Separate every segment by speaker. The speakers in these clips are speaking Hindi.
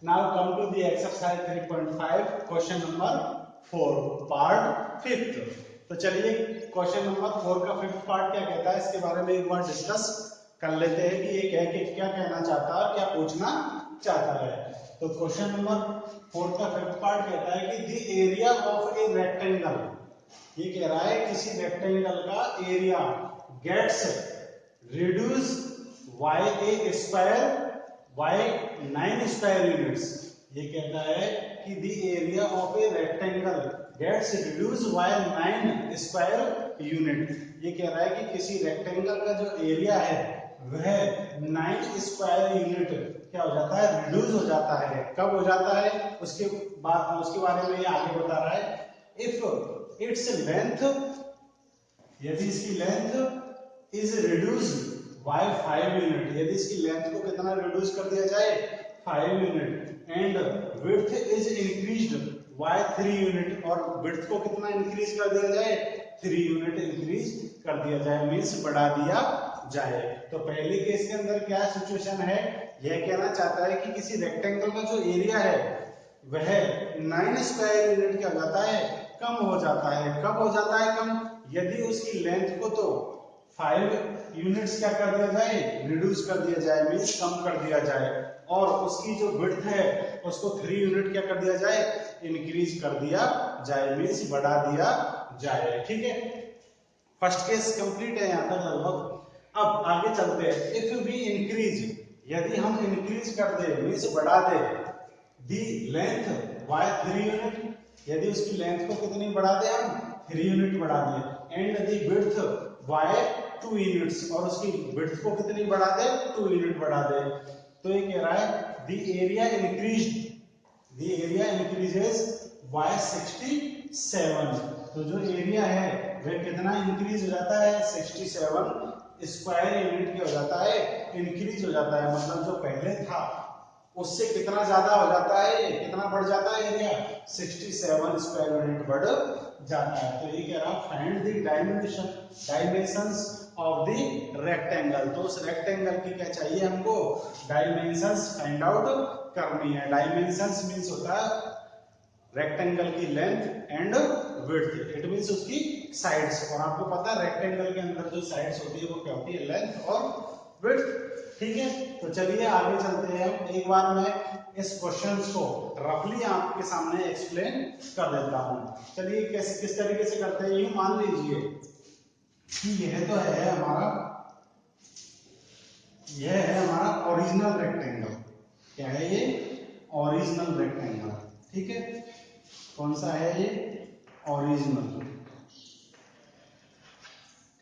Speaker 1: Now come to the exercise 3.5 question number 4 part 5th। तो चलिए क्वेश्चन नंबर 4 का 5th पार्ट क्या कहता है इसके बारे में एक बार डिस्कस कर लेते हैं कि ये क्या कहना चाहता है और क्या पूछना चाहता है। तो क्वेश्चन नंबर 4 का 5th पार्ट कहता है कि the area of a rectangle, ये कह रहा है किसी रेक्टेंगल का area gets reduce by a square by 9 square units. ये कहता है कि the area of a rectangle gets reduce by 9 square unit. ये कह रहा है कि किसी रेक्टेंगल का जो एरिया है वह 9 स्क्वायर यूनिट क्या हो जाता है, रिड्यूस हो जाता है। कब हो जाता है उसके बारे में ये आगे बता रहा है। इफ इट्स लेंथ, यदि इसकी length is reduced by 5 unit, यदि इसकी लेंथ को कितना रिड्यूस कर दिया जाए 5 unit, and width is increased by 3 unit, और विड्थ को कितना इंक्रीज कर दिया जाए 3 यूनिट इंक्रीज कर दिया जाए, मींस बढ़ा दिया जाए। तो पहले केस के अंदर क्या सिचुएशन है, यह कहना चाहता है कि किसी रेक्टेंगल का जो एरिया है वह 9 स्क्वायर यूनिट क्या हो जाता है, कम हो जाता है। कब हो जाता है कम, यदि उसकी लेंथ को तो 5 यूनिट्स क्या कर दिया जाए, रिड्यूस कर दिया जाए, मींस कम कर दिया जाए, और उसकी जो विड्थ है उसको 3 यूनिट क्या कर दिया जाए, इंक्रीज कर दिया जाए, मींस बढ़ा दिया जाए। ठीक है, फर्स्ट केस कंप्लीट है यहाँ तक लगभग। अब आगे चलते हैं। इफ वी इंक्रीज, यदि हम इंक्रीज कर दे मींस बढ़ा दे दी लेंथ बाय 3 यूनिट, यदि उसकी लेंथ को कितनी बढ़ा दे हम 3 यूनिट बढ़ा दे, and the width by 2 units, और उसकी विड्थ को कितनी बढ़ा दे 2 यूनिट बढ़ा दे, तो ये कह रहा है the area increased, the area increases by 67। तो जो एरिया है वह कितना इंक्रीज हो जाता है, 67 स्क्वायर यूनिट क्या हो जाता है, इंक्रीज हो जाता है। मतलब जो पहले था उससे कितना ज्यादा हो जाता है, कितना बढ़ जाता है एरिया, 67 स्क्वायर यूनिट बढ़ जाता है। तो ये कह रहा find the dimensions of the rectangle. तो उस रेक्टेंगल की क्या चाहिए हमको, डायमेंशंस फाइंड आउट करनी है। डायमेंशंस मींस होता है रेक्टेंगल की length and width, it means उसकी साइड्स, और आपको पता है रेक्टेंगल के अंदर जो साइड्स होती है वो क्या होती है, लेंथ और विड्थ। ठीक है, तो चलिए आगे चलते हैं। एक बार मैं इस क्वेश्चन को रफली आपके सामने एक्सप्लेन कर देता हूं। चलिए किस तरीके से करते हैं, यूं मान लीजिए कि यह तो है हमारा, यह है हमारा ओरिजिनल रेक्टेंगल। क्या है ये, ओरिजिनल रेक्टेंगल। ठीक है, कौन सा है ये, ओरिजिनल।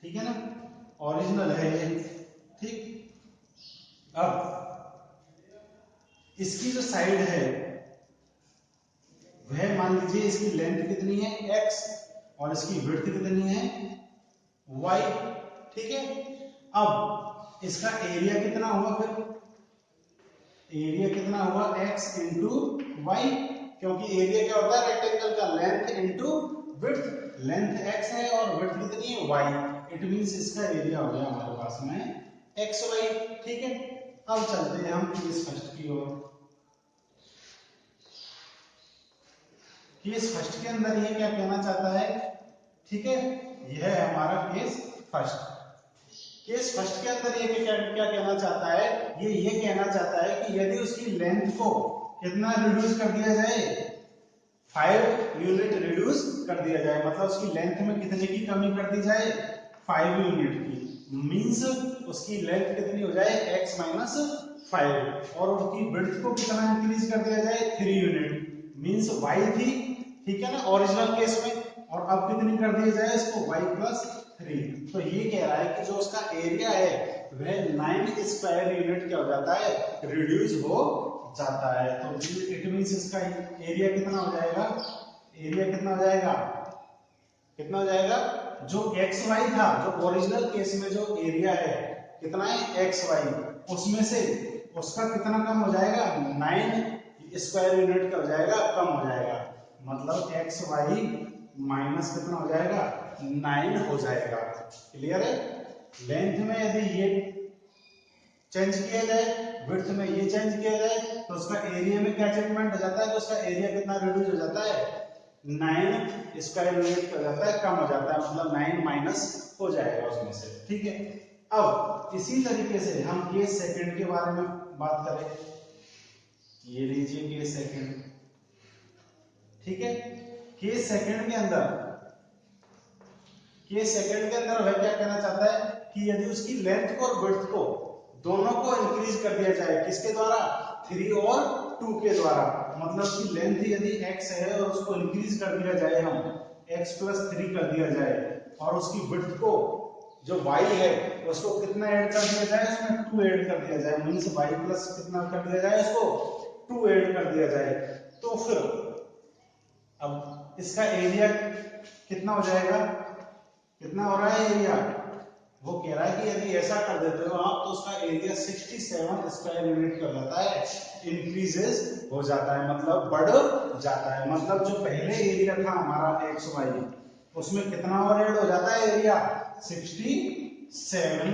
Speaker 1: ठीक है ना, ओरिजिनल है ये। ठीक, अब इसकी जो साइड है वह मान लीजिए इसकी लेंथ कितनी है x, और इसकी विड्थ कितनी है y। ठीक है, अब इसका एरिया कितना हुआ, फिर एरिया कितना हुआ x इंटू वाई, क्योंकि एरिया क्या होता है रेक्टेंगल का, length into width. Length x है और विड्थ कितनी है y, इट मींस इसका एरिया हो गया हमारे पास में xy। ठीक है, अब चलते हैं हम केस फर्स्ट की ओर। केस फर्स्ट के अंदर ये क्या कहना चाहता है, ठीक है, यह है हमारा केस फर्स्ट। केस फर्स्ट के अंदर ये क्या कहना चाहता है, ये कहना चाहता है कि यदि उसकी लेंथ को कितना रिड्यूस कर दिया जाए, 5 यूनिट रिड्यूस कर दिया जाए, मतलब उसकी लेंथ में कितने की कमी कर दी जाए, 5 यूनिट की, मींस उसकी लेंथ कितनी हो जाए x माइनस 5, और उसकी विड्थ को कितना इंक्रीज कर दिया जाए 3 यूनिट, मींस y थी, ठीक है ना, ओरिजिनल केस में, और अब कितनी कर दिया जाए इसको y प्लस 3। तो ये कह रहा है कि जो उसका एरिया है वह 9 स्क्वायर यूनिट क्या हो जाता है, रिड्यूस हो जाता है। तो इट मींस इसका एरिया कितना हो जाएगा, एरिया कितना हो जाएगा, कितना हो जाएगा, जो एक्स वाई था, जो ओरिजिनल केस में जो एरिया है कितना है एक्स वाई, उसमें से उसका कितना कम हो जाएगा, 9 स्क्वायर यूनिट का हो जाएगा, कम हो जाएगा, मतलब एक्स वाई माइनस कितना हो जाएगा 9 हो जाएगा। क्लियर है, लेंथ में यदि ये चेंज किया जाए, विड्थ में ये चेंज किया जाए, तो उसका एरिया में क्या चेंजमेंट हो जाता है, तो उसका एरिया कितना रिड्यूस हो जाता है, 9 स्क्वायर यूनिट हो जाता है, कम हो जाता है, मतलब 9 माइनस हो जाएगा उसमें से। ठीक है, अब इसी तरीके से हम केस सेकंड के बारे में बात करें। ये लीजिए केस सेकंड। ठीक है, केस सेकंड के अंदर वह क्या कहना चाहता है कि यदि उसकी लेंथ को और विड्थ को दोनों को इंक्रीज कर दिया जाए, किसके द्वारा, 3 और 2 के द्वारा, मतलब कि लेंथ यदि x है और उसको इंक्रीज कर दिया जाए, हम x + 3 कर दिया जाए, और उसकी विड्थ को जो y है उसको कितना ऐड कर दिया जाए, उसमें 2 ऐड कर दिया जाए, मींस y प्लस कितना कर दिया जाए, उसको 2 ऐड कर दिया जाए, तो फिर अब इसका एरिया कितना हो जाएगा, कितना हो रहा है एरिया, वो कह रहा है कि यदि ऐसा कर देते हो आप तो उसका एरिया 67 स्क्वायर यूनिट कर जाता है, इंक्रीजेस हो जाता है, मतलब बढ़ जाता है, मतलब जो पहले एरिया था हमारा एक्स वाई, उसमें कितना और ऐड हो जाता है एरिया, 67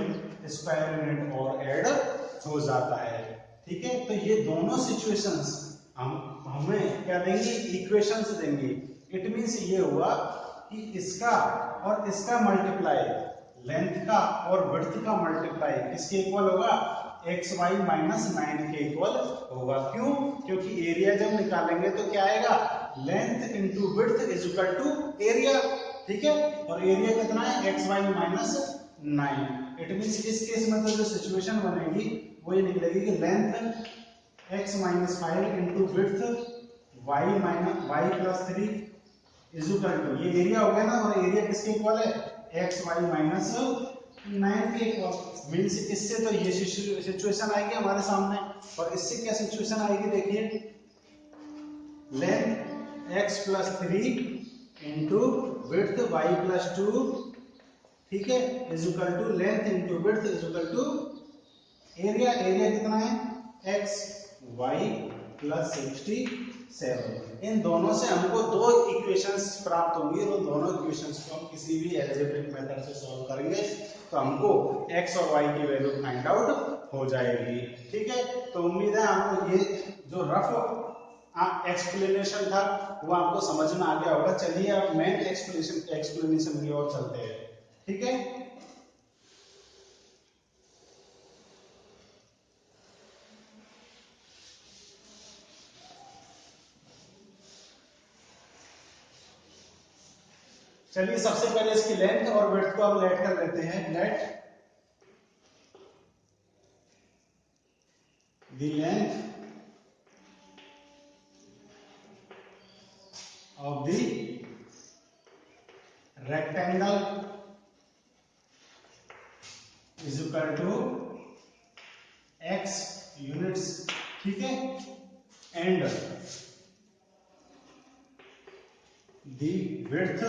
Speaker 1: स्क्वायर यूनिट और ऐड हो जाता है। ठीक है, तो ये दोनों सिचुएशंस हमें क्या देंगे, इक्वेशंस देंगे। इट मींस ये हुआ कि इसका और इसका मल्टीप्लाई, लेंथ का और विड्थ का मल्टीप्लाई किसके इक्वल होगा, एक्स वाई माइनस 9 के इक्वल होगा। क्यों, क्योंकि एरिया जब निकालेंगे तो क्या आएगा, length into width is equal to area. ठीक है, और एरिया कितना है, x y minus 9। It means इस केस में तो जो सिचुएशन बनेगी वो ये निकलेगी कि length x minus 5 into width y plus 3 is equal to, ये एरिया हो गया ना, और एरिया किसके इक्वल है, एक्स वाई माइनस 9 के इक्वल। मींस इससे तो ये सिचुएशन आएगी हमारे सामने, और इससे क्या सिचुएशन आएगी, देखिए, length x plus 3 into width y plus 2, ठीक है, is equal to length into width is equal to area. Area कितना है, x y प्लस 67। इन दोनों से हमको दो इक्वेशंस प्राप्त होंगी, और दोनों इक्वेशंस को हम किसी भी अलजेब्रिक मेथड से सॉल्व करेंगे तो हमको x और y की वैल्यू फाइंड आउट हो जाएगी। ठीक है, तो उम्मीद है आपको ये जो रफ एक्सप्लेनेशन था वो आपको समझ में आ गया होगा। चलिए अब मेन एक्सप्लेनेशन की ओर चलते हैं। ठीक है, चलिए सबसे पहले इसकी लेंथ और विड्थ को हम लेट कर लेते हैं। Let the length of the rectangle is equal to x units. ठीक है, and the width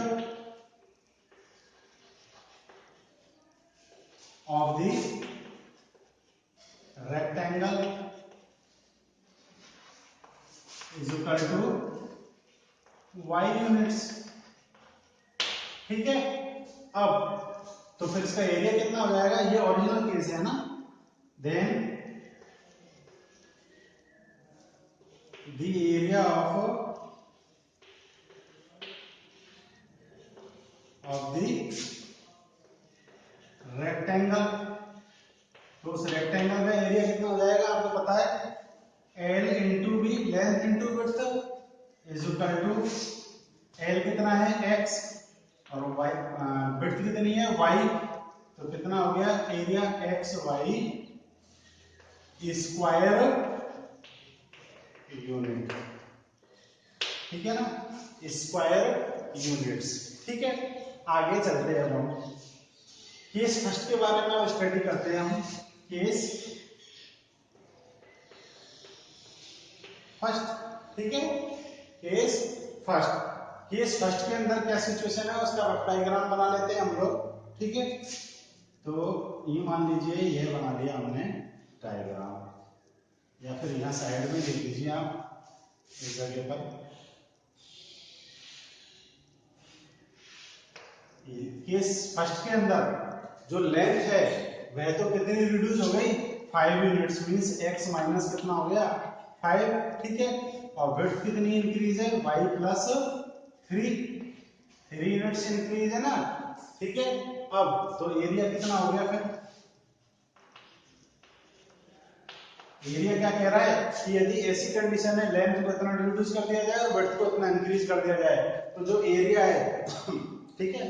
Speaker 1: of the rectangle is equal to y units। ठीक है, अब तो फिर इसका एरिया कितना हो जाएगा, ये ओरिजिनल केस है ना, then the area of the rectangle, तो उस रेक्टेंगल का एरिया कितना हो जाएगा, आपको पता है L into B, length into width is equal to L कितना है x और y, विड्थ कितनी है y, तो कितना हो गया area x y square unit. ठीक है ना, स्क्वायर यूनिट्स। ठीक है, आगे चलते हैं हम केस फर्स्ट के बारे में स्टडी करते हैं। हम केस फर्स्ट, ठीक है, केस फर्स्ट के अंदर क्या सिचुएशन है उसका रफ डायग्राम बना लेते हैं हम लोग। ठीक है, तो ये मान लीजिए ये बना लिया हमने डायग्राम, या फिर यहाँ साइड में लिख लीजिए आप इस जगह पर। केस फर्स्ट के अंदर जो लेंथ है वह तो कितनी रिड्यूस हो गई, 5 यूनिट्स मींस x माइनस कितना हो गया 5, ठीक है। और विड्थ कितनी इंक्रीज है y प्लस 3 यूनिट्स इंक्रीज है ना, ठीक है। अब तो एरिया कितना हो गया, फिर एरिया क्या कह रहा है कि यदि ऐसी कंडीशन है लेंथ को इतना रिड्यूस कर दिया जाए और विड्थ को इतना इंक्रीज कर दिया जाए तो जो एरिया है ठीक है,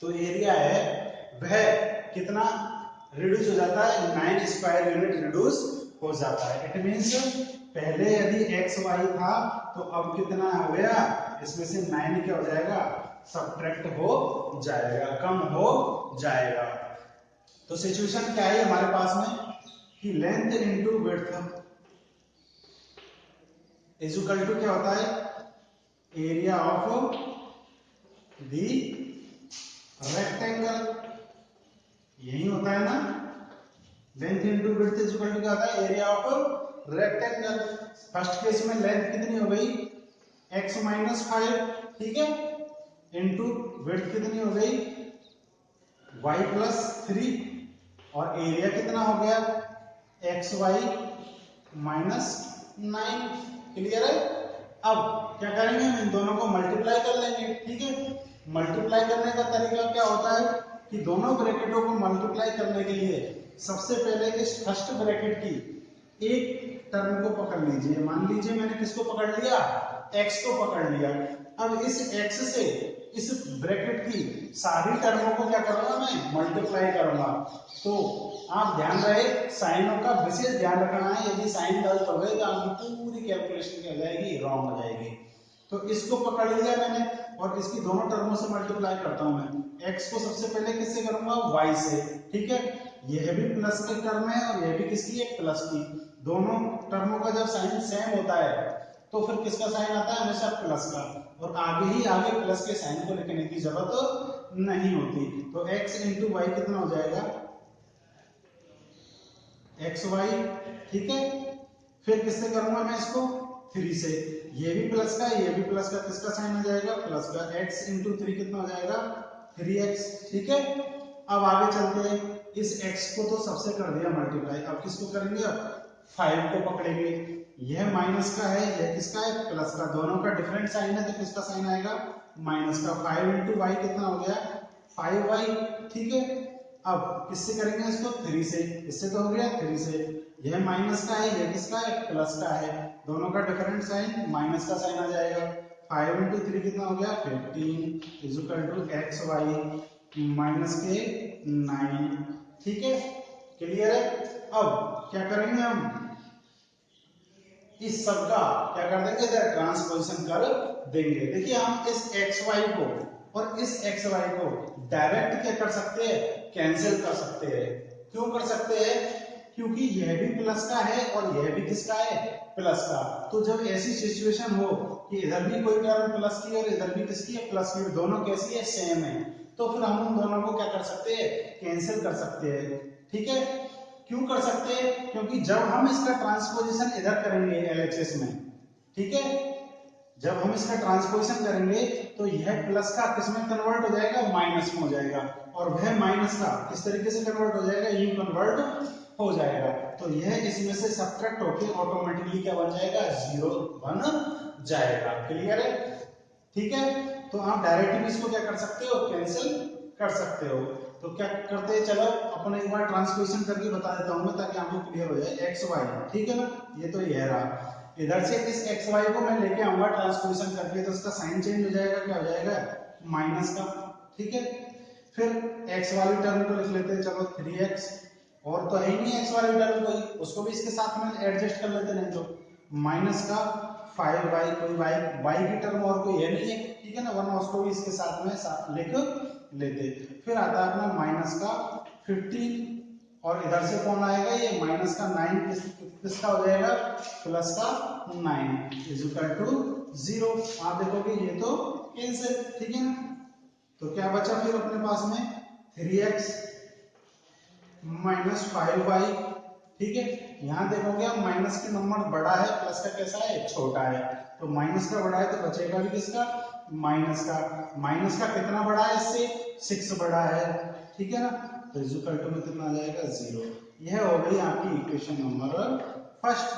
Speaker 1: तो एरिया है वह कितना रिड्यूस हो जाता है 9 स्क्वायर यूनिट रिड्यूस हो जाता है। इट मींस पहले यदि x y था तो अब कितना हो गया, इसमें से 9 क्या हो जाएगा, सब्ट्रैक्ट हो जाएगा, कम हो जाएगा। तो सिचुएशन क्या है हमारे पास में कि length into width is equal to क्या होता है, एरिया ऑफ द रेक्टेंगल, यही होता है ना। Length into width is equal to क्या होता है, area of rectangle. First case में लेंथ कितनी हो गई x माइनस 5, ठीक है, इनटू विड्थ कितनी हो गई y प्लस 3, और एरिया कितना हो गया xy माइनस 9। क्लियर है। अब क्या करेंगे, हम इन दोनों को मल्टीप्लाई कर लेंगे, ठीक है। मल्टीप्लाई करने का तरीका क्या होता है कि दोनों ब्रैकेटों को मल्टीप्लाई करने के लिए सबसे पहले इस फर्स्ट ब्रैकेट की एक टर्म को पकड़ लीजिए। मान लीजिए मैंने किसको पकड़ लिया, x को पकड़ लिया। अब इस x से इस ब्रैकेट की सारी टर्मों को क्या करूंगा, मैं मल्टीप्लाई करूंगा। तो आप ध्यान रहे, साइनों का विशेष ध्यान रखना है, यदि साइन गलत हो गए तो आपकी पूरी कैलकुलेशन क्या हो जाएगी, रॉन्ग हो जाएगी। तो इसको पकड़ लिया मैंने और इसकी दोनों टर्मों से मल्टीप्लाई करता हूं मैं। x को सबसे पहले किससे करूंगा, y से, ठीक है। यह भी प्लस की टर्म है और यह भी किसकी है, प्लस की। दोनों टर्मों का जब साइन सेम होता है तो फिर किसका साइन आता है, हमेशा प्लस का, और आगे प्लस के साइन को लिखने की जरूरत नहीं होती। तो x इंटू वाई कितना हो जाएगा, xy, ठीक है। फिर किससे करूंगा मैं इसको, 3 से। ये भी प्लस का, ये भी प्लस का, किसका साइन आ जाएगा, प्लस का। x इंटू 3 कितना हो जाएगा, 3x, ठीक है। अब आगे चलते हैं, इस x को तो सबसे कर दिया मल्टीप्लाई, अब किसको करेंगे, अब 5 को पकड़ेंगे। यह माइनस का है, यह किसका है, प्लस का। दोनों का डिफरेंट साइन है तो किसका साइन आएगा, माइनस का। 5 इंटू वाई कितना हो गया, 5y, ठीक है। अब किससे करेंगे इसको, 3 से। इससे तो हो गया 3 से। यह माइनस का है, यह किसका है, प्लस का है। दोनों का डिफरेंट साइन, माइनस का साइन आ जाएगा। 5 इंटू 3 कितना हो गया, 15 is equal to x y minus के 9, ठीक है। क्लियर है। अब क्या करेंगे हम, इस सब का क्या कर देंगे, इधर ट्रांसपोजिशन कर देंगे। देखिए हम इस एक्स वाई को और इस एक्स वाई को डायरेक्ट क्या कर सकते हैं, कैंसिल कर सकते हैं। क्यों कर सकते हैं, क्योंकि यह भी प्लस का है और यह भी किसका है, प्लस का। तो जब ऐसी सिचुएशन हो कि इधर भी कोई टर्म प्लस की और इधर भी किसकी है, प्लस की, दोनों कैसी है, सेम है, तो फिर हम उन दोनों को क्या कर सकते हैं, कैंसिल कर सकते हैं, ठीक है। क्यों कर सकते हैं, क्योंकि जब हम इसका ट्रांसपोजिशन इधर करेंगे LHS में, ठीक है, जब हम इसका ट्रांसपोजिशन करेंगे तो यह प्लस का किसमें कन्वर्ट हो जाएगा, माइनस में हो जाएगा, और वह माइनस का किस तरीके से कन्वर्ट हो जाएगा, यू कन्वर्ट हो जाएगा। तो यह इसमें से सब्ट्रैक्ट होकर ऑटोमेटिकली क्या बन जाएगा, 0 बन जाएगा। क्लियर है, ठीक है। तो आप डायरेक्टली इसको क्या कर सकते हो, कैंसिल कर सकते हो। तो क्या करते हैं, चलो अपन एक बार ट्रांसपोजिशन करके बता देता हूं मैं, ताकि आपको क्लियर हो जाए। एक्स वाई, ठीक है ना, ये तो यह रहा। इधर से इस एक्स वाई को मैं लेके आऊंगा ट्रांसपोजिशन करके, तो इसका साइन चेंज हो जाएगा, क्या हो जाएगा, माइनस का, ठीक है। फिर एक्स वाली टर्म को लिख लेते हैं, चलो 3x, और तो है ही नहीं एक्स वाली टर्म कोई, उसको भी इसके साथ में एडजस्ट कर लेते, नहीं तो माइनस का 5y, कोई y की टर्म और कोई है नहीं है, ठीक है ना, वरना उसको भी इसके साथ में लिख लेते। फिर आता है अपना माइनस का 15, और इधर से कौन आएगा, ये माइनस का 9 किसका हो जाएगा, प्लस का 9 इज इक्वल टू 0। आप देखोगे ये तो कैंसिल, ठीक है ना। तो क्या बचा फिर अपने पास में, 3x माइनस 5y, ठीक है। यहां देखोगे आप माइनस के नंबर बड़ा है, प्लस का कैसा है, छोटा है। तो माइनस का बड़ा है तो बचेगा भी किसका, माइनस का। माइनस का कितना बड़ा है, इससे 6 बड़ा है, ठीक है ना। तो इज इक्वल टू में कितना आ जाएगा, 0। यह हो गई आपकी इक्वेशन नंबर फर्स्ट।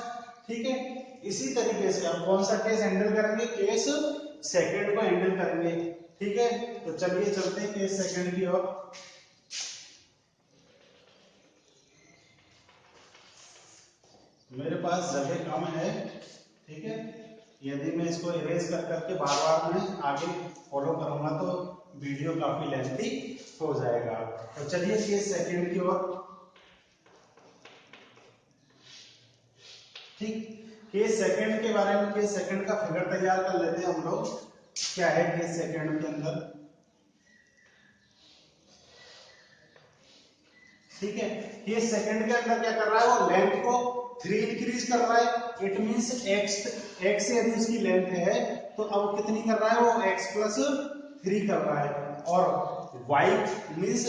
Speaker 1: ठीक है, इसी तरीके से हम कौन सा केस हैंडल करेंगे, केस सेकंड को हैंडल करेंगे। ठीक है, तो चलिए चलते हैं केस सेकंड की ओर। मेरे पास जगह कम है, ठीक है, यदि मैं इसको इरेज कर करके बार बार मैं आगे फॉलो करूंगा तो वीडियो काफी लेंथी हो जाएगा। तो चलिए केस सेकंड की ओर। ठीक, केस सेकंड के बारे में, केस सेकंड का फिगर तैयार कर लेते हैं हम लोग। क्या है केस सेकंड के अंदर, ठीक है, केस सेकंड के अंदर क्या कर रहा है, वो लेंथ को 3 इंक्रीज कर रहा है। इट मींस x से यदि उसकी लेंथ है तो अब कितनी कर रहा है, वो x प्लस 3 कर रहा है। और y मींस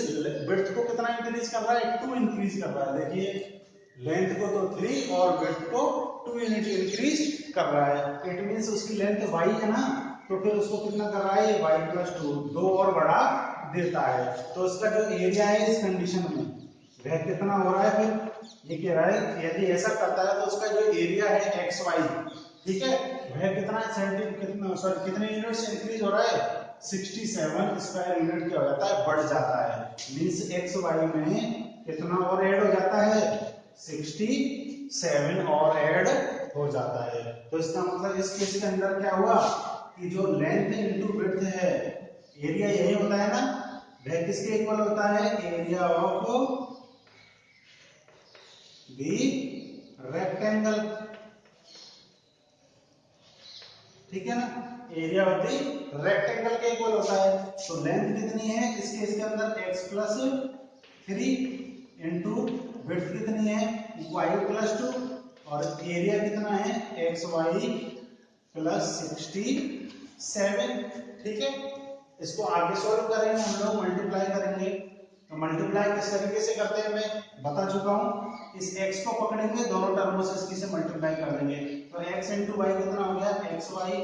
Speaker 1: विड्थ को कितना इंक्रीज कर रहा है, 2 इंक्रीज कर रहा है। देखिए लेंथ को तो 3 और विड्थ को 2 यूनिट इंक्रीज कर रहा है। इट मींस उसकी लेंथ y है ना, तो फिर उसको कितना कर रहा है, y प्लस 2 2 और बढ़ा देता है। तो उसका जो एरिया है इस कंडीशन में वह कितना हो रहा है, फिर ये कह रहा है यदि ऐसा करता है तो उसका जो एरिया है एक्स वाई, ठीक है, वह कितना कितने यूनिट से इंक्रीज हो रहा है, 67 स्क्वायर यूनिट क्या हो जाता है, बढ़ जाता है। मींस एक्स वाई में कितना और ऐड हो जाता है, 67 और ऐड हो जाता है। तो इसका मतलब इस केस के अंदर क्या हुआ कि जो लेंथ इनटू विड्थ है, एरिया यही होता है ना, वह किसके इक्वल होता है, एरिया ऑफ दी रेक्टेंगल। ठीक है ना, एरिया ऑफ दी रेक्टेंगल के इक्वल होता है। तो लेंथ कितनी है इस केस के अंदर, x प्लस 3 इंटू विड्थ कितनी है, y प्लस 2 और एरिया कितना है, एक्स वाई प्लस 67। ठीक है, इसको आगे सॉल्व करेंगे हम लोग, मल्टीप्लाई करेंगे। तो मल्टीप्लाई किस तरीके से करते हैं मैं बता चुका हूं, इस x को पकड़ेंगे, दोनों टर्मों से इसकी से मल्टीप्लाई कर देंगे। तो x इंटू वाई कितना हो गया, एक्स वाई,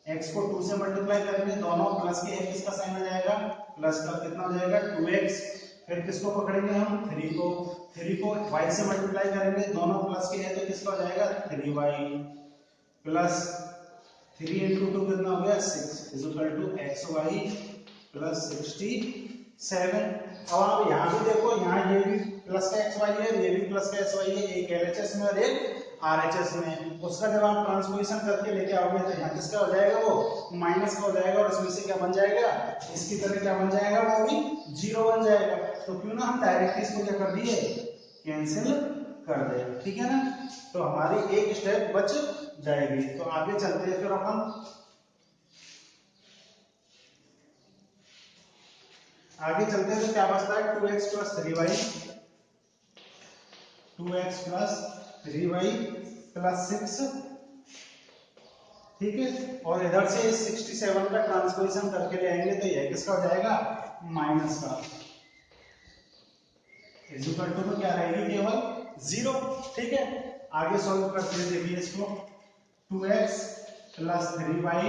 Speaker 1: x को 2 से मल्टीप्लाई करेंगे, दोनों प्लस के x इसका साइन हो जाएगा, प्लस का कितना हो जाएगा 2x। फिर किसको पकड़ेंगे हम, 3 को y से मल्टीप्लाई करेंगे, दोनों प्लस के हैं तो किसका हो जाएगा 3y प्लस 3 इंटू 2 कितना हो गया 6 is equal to x y plus 67। अब आप यहाँ भी देखो, यहाँ ये भी प्लस का एक्स वाई है, ये भी प्लस का एक्स वाई है, एक एलएचएस में और एक आरएचएस में। उसका जब आप ट्रांसपोजिशन करके लेके आओगे तो यहाँ किसका हो जाएगा, वो माइनस का हो जाएगा, और इसमें से क्या बन जाएगा, इसकी तरह क्या बन जाएगा, वो भी 0 बन जाएगा। तो क्यों ना हम डायरेक्टली इसको क्या कर दिए, कैंसिल कर दे। ठीक है ना, तो हमारी एक स्टेप बच जाएगी। तो आगे चलते हैं, फिर अपन आगे चलते हैं तो क्या बचता है, 2x plus 3y, 2x plus 3y plus 6। ठीक है, और इधर से 67 का ट्रांसपोजिशन करके ले आएंगे तो यह किसका हो जाएगा, माइनस का, इज इक्वल टू क्या रहेगी, केवल 0। ठीक है, आगे सॉल्व करते हैं, देखिए इसको 2x प्लस 3y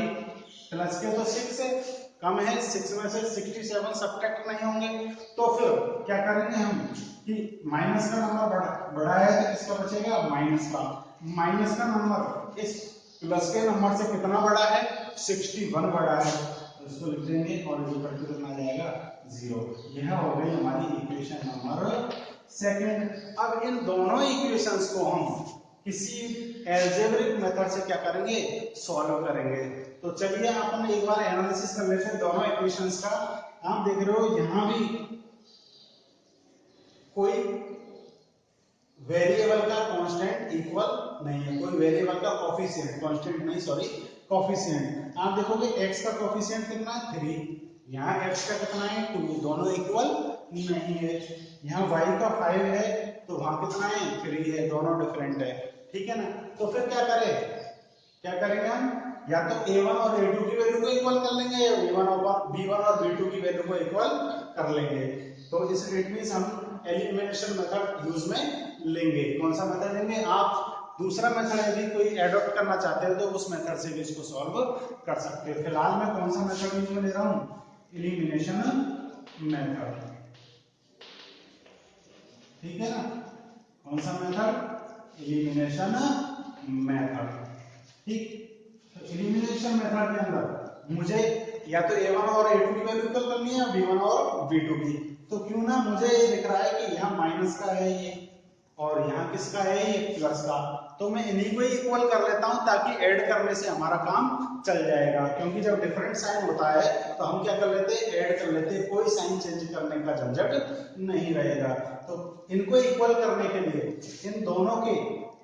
Speaker 1: प्लस के तो 6 है, कम है, 6 में से 67 सब्ट्रैक्ट नहीं होंगे, तो फिर क्या करेंगे हम कि माइनस का नंबर बड़ा है तो किसका बचेगा, माइनस का नंबर इस प्लस के नंबर से कितना बड़ा है, 61 बड़ा है, तो इसको लिख देंगे और इक्वल टू कितना आ जाएगा 0। यह हो गई हमारी इक्वेशन नंबर सेकंड। अब इन दोनों इक्वेशंस को हम किसी एल्जेब्रिक मेथड से क्या करेंगे, सॉल्व करेंगे। तो चलिए अपन एक बार एनालिसिस कर लेते हैं दोनों इक्वेशंस का। आप देख रहे हो यहां भी कोई वेरिएबल का कांस्टेंट इक्वल नहीं है, कोई वेरिएबल का कोफिशिएंट, कांस्टेंट नहीं सॉरी कोफिशिएंट। आप देखोगे x का कोफिशिएंट कितना है 3, यहाँ x का कितना है 2, दोनों इक्वल नहीं है। यहाँ y का 5 है तो वहां कितना है 3 है, दोनों डिफरेंट है। ठीक है ना, तो फिर क्या करेंगे हम, या तो a1 और a2 की वैल्यू को इक्वल कर लेंगे, या b1 और b2 की वैल्यू को इक्वल कर लेंगे। तो इस इट मींस हम एलिमिनेशन मेथड यूज में लेंगे। कौन सा मेथड लेंगे, आप दूसरा मेथड यदि कोई एडॉप्ट करना चाहते हो तो उस मेथड से भी इसको सॉल्व कर सकते हो। फिलहाल मैं कौन सा मेथड यूज में ले रहा हूं, एलिमिनेशन मेथड। ठीक है ना, कौन सा मेथड? Elimination method. ठीक, तो एलिमिनेशन मेथड के अंदर मुझे या तो a1 और a2 की वैल्यू इक्वल करनी है या b1 और b2 की। तो क्यों ना मुझे ये दिख रहा है कि यहाँ माइनस का है ये और यहाँ किसका है ये प्लस का, तो मैं इन्हीं को ही इक्वल कर लेता हूँ ताकि ऐड करने से हमारा काम चल जाएगा। क्योंकि जब डिफरेंट साइन होता है तो हम क्या कर लेते हैं, ऐड कर लेते हैं, कोई साइन चेंज करने का झंझट नहीं रहेगा। तो इनको इक्वल करने के लिए इन दोनों के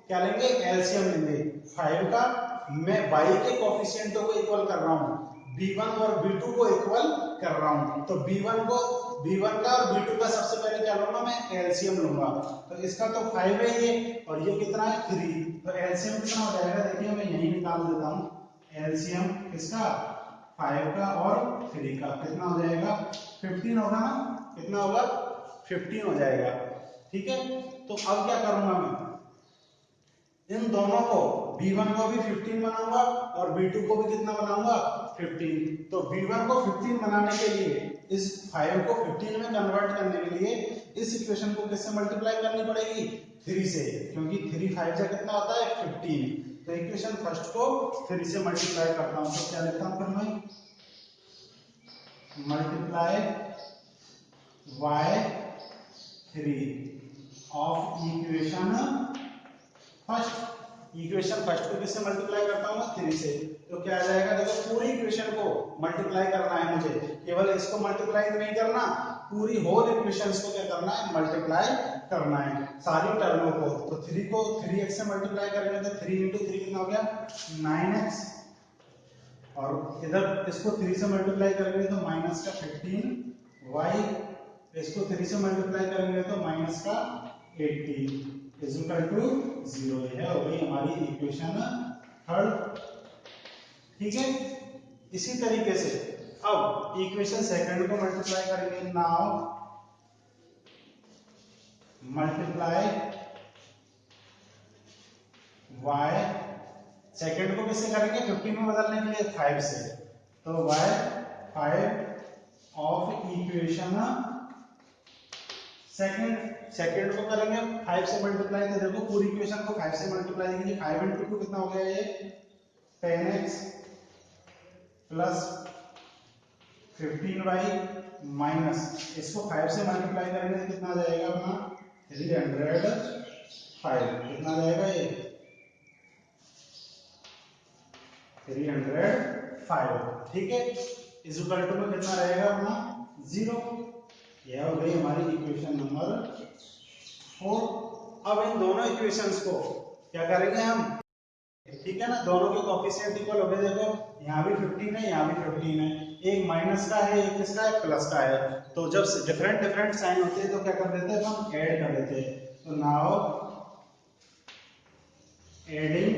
Speaker 1: क्या लेंगे, एलसीएम लेंगे। 5 का मैं y के कोफिशिएंटों को इक्वल कर रहा हूँ, b1 और b2 को इक्वल कर रहा हूँ। तो b1 का और b2 का सबसे पहले क्या लूंगा, मैं एलसीएम लूंगा। तो इसका तो 5 है ये और ये कितना है 3, तो एलसीएम कितना हो जाएगा, देखिए मैं यही निकाल देता हूँ। एलसीएम किसका, 5 का और 3 का कितना हो जाएगा, 15 होगा ना, कितना होगा 15 हो जाएगा। ठीक है, तो अब क्या करूंगा मैं, इन दोनों को b1 को भी 15 बनाऊंगा और b2 को भी कितना बनाऊंगा, 15। तो b1 को 15 बनाने के लिए इस 5 को 15 में कन्वर्ट करने के लिए इस इक्वेशन को किससे मल्टीप्लाई करनी पड़ेगी, 3 से, क्योंकि 3 5 से कितना होता है 15। तो इक्वेशन फर्स्ट को 3 से मल्टीप्लाई करता हूं, तो क्या लिखता हूं फिर मैं, multiply y3 of equation first. Equation first को किससे मल्टीप्लाई करता हूँ, 3 से, तो क्या आ जाएगा, देखो पूरी इक्वेशन को मल्टीप्लाई करना है मुझे, केवल इसको मल्टीप्लाई नहीं करना, पूरी होल इक्वेशंस को क्या करना है, मल्टीप्लाई करना है, सारी टर्मों को। तो 3 को 3x से मल्टीप्लाई करेंगे तो 3 × 3 कितना हो गया, 9x, और इधर इसको 3 से मल्टीप्लाई करेंगे तो माइनस का 15y, इसको 3 से मल्टीप्लाई करेंगे तो माइनस का 80 इज इक्वल टू 0। है हो गई हमारी इक्वेशन थर्ड। ठीक है, इसी तरीके से अब इक्वेशन सेकंड को मल्टीप्लाई करेंगे। नाउ मल्टीप्लाई y, सेकंड को किससे करेंगे, 15 में बदलने के लिए 5 से, तो y 5 ऑफ इक्वेशन सेकंड को करेंगे 5 से मल्टीप्लाई, तो देखो पूरी इक्वेशन को 5 से मल्टीप्लाई कीजिए, 5 × 2 कितना हो गया, ये 10x प्लस 15y माइनस, इसको 5 से मल्टीप्लाई करेंगे तो कितना आ जाएगा अपना 305, कितना आ जाएगा ये 305। ठीक है, इस इक्वल टू में कितना रहेगा अपना 0। यह हो गई हमारी इक्वेशन नंबर 4। अब इन दोनों इक्वेशंस को क्या करेंगे हम, ठीक है ना, दोनों के कोएफिशिएंट इक्वल हो गए। देखो यहाँ भी 15 है, यहाँ भी 15 है, एक माइनस का है, एक किसका है, प्लस का है। तो जब डिफरेंट साइन होते हैं तो क्या कर देते हैं, हम ऐड कर देते हैं। तो now adding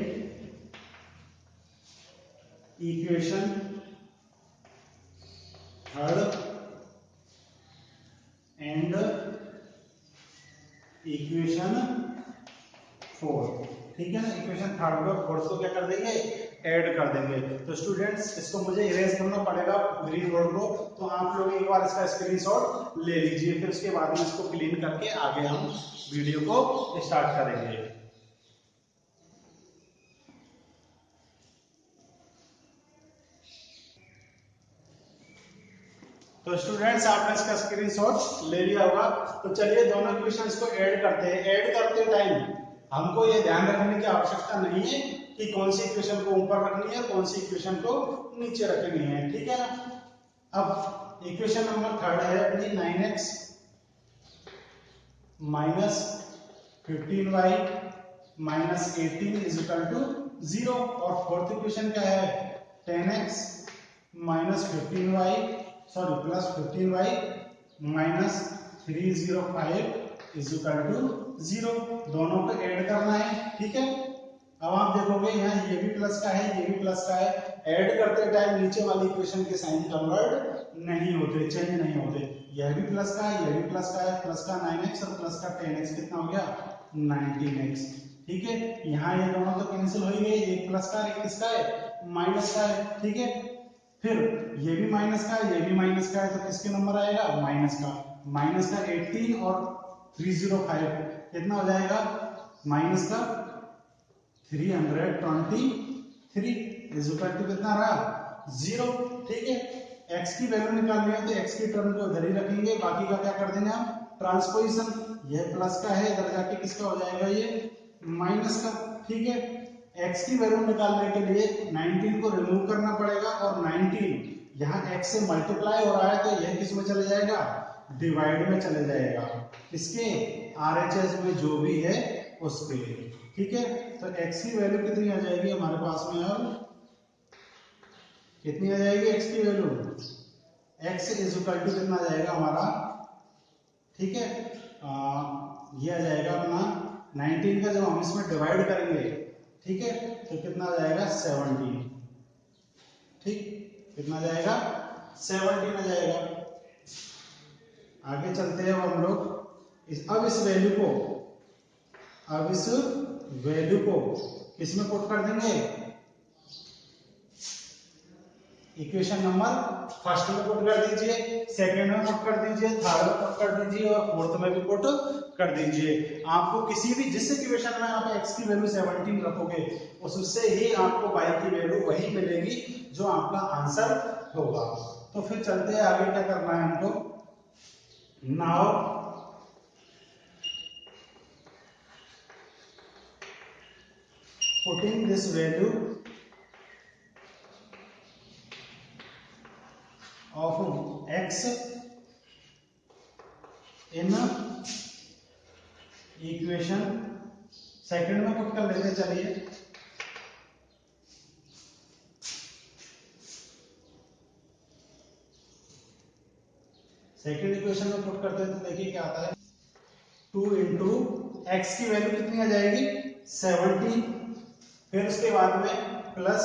Speaker 1: equation third and equation 4। ठीक है ना, इक्वेशन थर्ड और फोर्थ को क्या कर देंगे, ऐड कर देंगे। तो स्टूडेंट्स इसको मुझे इरेज करना पड़ेगा ग्रीन बोर्ड को, तो आप लोग एक बार इसका स्क्रीनशॉट ले लीजिए, फिर उसके बाद में इसको क्लीन करके आगे हम वीडियो को स्टार्ट करेंगे। तो स्टूडेंट्स आपने इसका स्क्रीनशॉट ले लिया होगा। तो चलिए दोनों इक्वेशंस को ऐड करते हैं। ऐड करते टाइम हमको ये ध्यान रखने की आवश्यकता नहीं है कि कौन सी इक्वेशन को ऊपर रखनी है, कौन सी इक्वेशन को नीचे रखनी है। ठीक है ना, अब इक्वेशन नंबर थर्ड है अपनी 9x minus 15y minus 18 is equal to 0, और फोर्थ इक्वेशन क्या है 10x minus 15y sorry plus 15y minus 305 is equal to 0। दोनों को ऐड करना है। ठीक है, अब आप देखोगे यहाँ ये भी प्लस का है, ये भी प्लस का है, ऐड करते टाइम नीचे वाली इक्वेशन के साइन कन्वर्ट नहीं होते, चेंज नहीं होते। यह भी प्लस का है, यह भी प्लस का है, प्लस का 9x और प्लस का 10x कितना हो गया 19x। ठीक है, यहाँ ये दोनों तो कैंसिल हो ही गए, एक प्लस का एक किसका है माइनस का है। ठीक है, फिर ये भी माइनस का है, ये भी माइनस का है, तो किसके नंबर आएगा माइनस का 18 और 305 कितना हो जाएगा माइनस का 323 इज इक्वल टू कितना रहा 0। ठीक है, x की वैल्यू निकालनी है तो x की टर्म को इधर ही रखेंगे, बाकी का क्या कर देंगे हम ट्रांसपोजिशन। यह प्लस का है, इधर जाके किसका हो जाएगा ये माइनस का। ठीक है, x की वैल्यू निकालने के लिए 19 को रिमूव करना पड़ेगा और 19 यहाँ x से मल्टीप्लाई हो रहा है तो यह किस में चले जाएगा डिवाइड में चले जाएगा, इसके RHS में जो भी है उसके। ठीक है, तो x की वैल्यू कितनी आ जाएगी हमारे पास में, अब कितनी आ जाएगी x की value, x is equal to कितना आ जाएगा हमारा, ठीक है ये आ जाएगा अपना 19 का जब हम इसमें डिवाइड करेंगे, ठीक है तो कितना आ जाएगा 17। ठीक, कितना आ जाएगा 17 आ जाएगा। आगे चलते हैं अब हम लोग अब इस वैल्यू को किसमें पुट कर देंगे, इक्वेशन नंबर फर्स्ट में पुट कर दीजिए, सेकंड में पुट कर दीजिए, थर्ड में पुट कर दीजिए और फोर्थ में भी पुट कर दीजिए। आपको किसी भी जिस इक्वेशन में आप x की वैल्यू 17 रखोगे उससे ही आपको y की वैल्यू वही मिलेगी जो आपका आंसर होगा। तो फिर चलते हैं आगे, क्या करना है हमको, now putting this value of x in equation second में पुट कर लेते, चलिए सेकंड इक्वेशन में पुट करते हैं तो देखिए क्या आता है, 2 इंटू एक्स की वैल्यू कितनी आ जाएगी 17, फिर उसके बाद में plus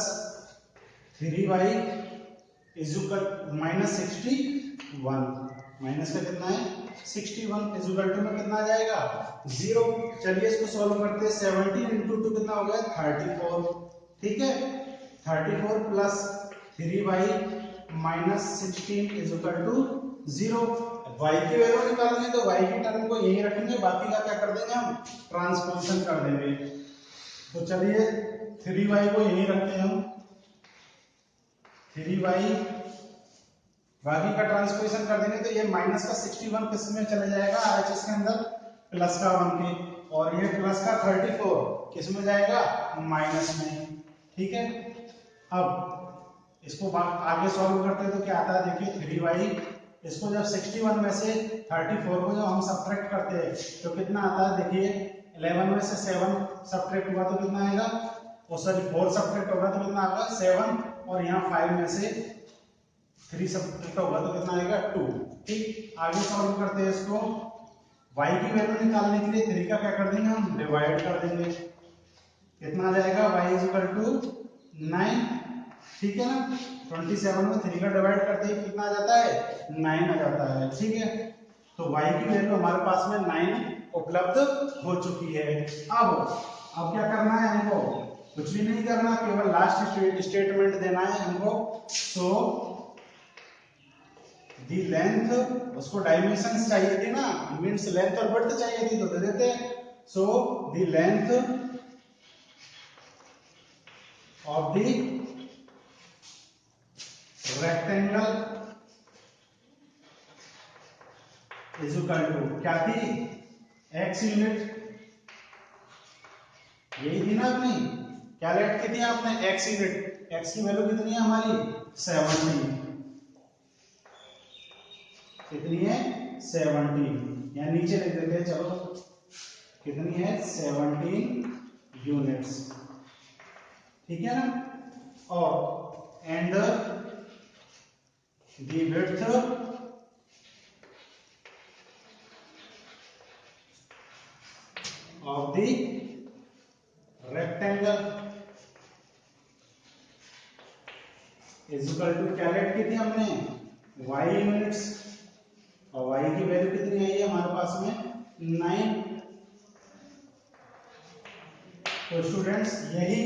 Speaker 1: 3y is equal minus 61, minus का कितना है 61 इज इक्वल टू में कितना आ जाएगा 0। चलिए इसको सॉल्व करते हैं, 17 इंटू 2 कितना हो गया 34। ठीक है, 34 plus 3y minus 16 is equal to 0। y की वैल्यू निकालनी है तो y की टर्म को यही रखेंगे, बाकी का क्या कर देंगे हम ट्रांसपोजिशन कर देंगे। तो चलिए 3y को यही रखते हैं हम, 3y बाकी का ट्रांसपोजिशन कर देंगे तो ये माइनस का 61 किस में चले जाएगा RHS के अंदर, प्लस का 1 के, और ये प्लस का 34 किस में जाएगा माइनस में। ठीक है, अब इसको आगे सॉल्व करते हैं तो क्या आता है, देखिए 3y, इसको जब 61 में से 34 को जब हम सब्ट्रैक्ट करते हैं तो कितना आता है, देखिए 11 में से 7 सब्ट्रैक्ट हुआ तो कितना आएगा, और सॉरी 4 सब्ट्रैक्ट होगा तो कितना आएगा 7, और यहाँ 5 में से 3 सब्ट्रैक्ट होगा तो कितना आएगा 2। ठीक, आगे सॉल्व करते हैं इसको, y की वैल्यू निकालने के लिए 3 का क्या कर देंगे हम डिवाइड कर देंगे, कितना आ जाएगा y इज इक्वल टू 9। ठीक है ना, 27 में 3 का डिवाइड करते ही कितना आ जाता है 9 आ जाता है। ठीक है, तो y की वैल्यू हमारे पास में 9 उपलब्ध हो चुकी है। अब क्या करना है हमको, कुछ भी नहीं करना, केवल लास्ट स्टेटमेंट देना है हमको। सो दी लेंथ, उसको डायमेंशंस चाहिए थी ना, मींस लेंथ और विड्थ चाहिए थी तो दे देते हैं। So the length of the rectangle is equal to क्या थी x यूनिट, यही थी ना अपनी, क्या लेट की थी आपने x यूनिट, x की वैल्यू कितनी है हमारी 17, कितनी है 17, या नीचे लिख देते हैं, चलो कितनी है 17 यूनिट्स। ठीक है ना, और and the width of the rectangle is equal to क्या लेट की थी हमने y यूनिट्स, और y की वैल्यू कितनी आई है हमारे पास में 9। तो स्टूडेंट्स यही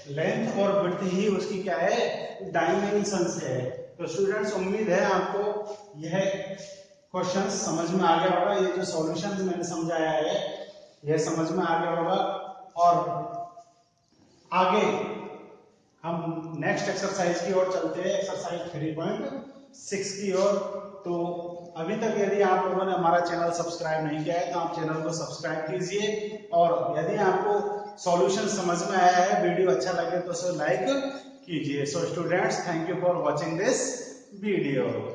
Speaker 1: लेंथ और विड्थ ही उसकी क्या है डायमेंशंस है। तो स्टूडेंट्स उम्मीद है आपको यह क्वेश्चन समझ में आ गया होगा। ये जो सॉल्यूशन मैंने समझाया है ये समझ में आ गया होगा। और आगे हम नेक्स्ट एक्सरसाइज की ओर चलते हैं, एक्सरसाइज 3.6 की ओर। तो अभी तक यदि आप लोगों ने हमारा चैनल सब्सक्राइब नहीं किया है तो आप चैनल को सब्सक्राइब कीजिए। और यदि आपको सॉल्यूशन समझ में आया है, वीडियो अच्छा लगे तो उसे लाइक कीजिए। So students, thank you for watching this video.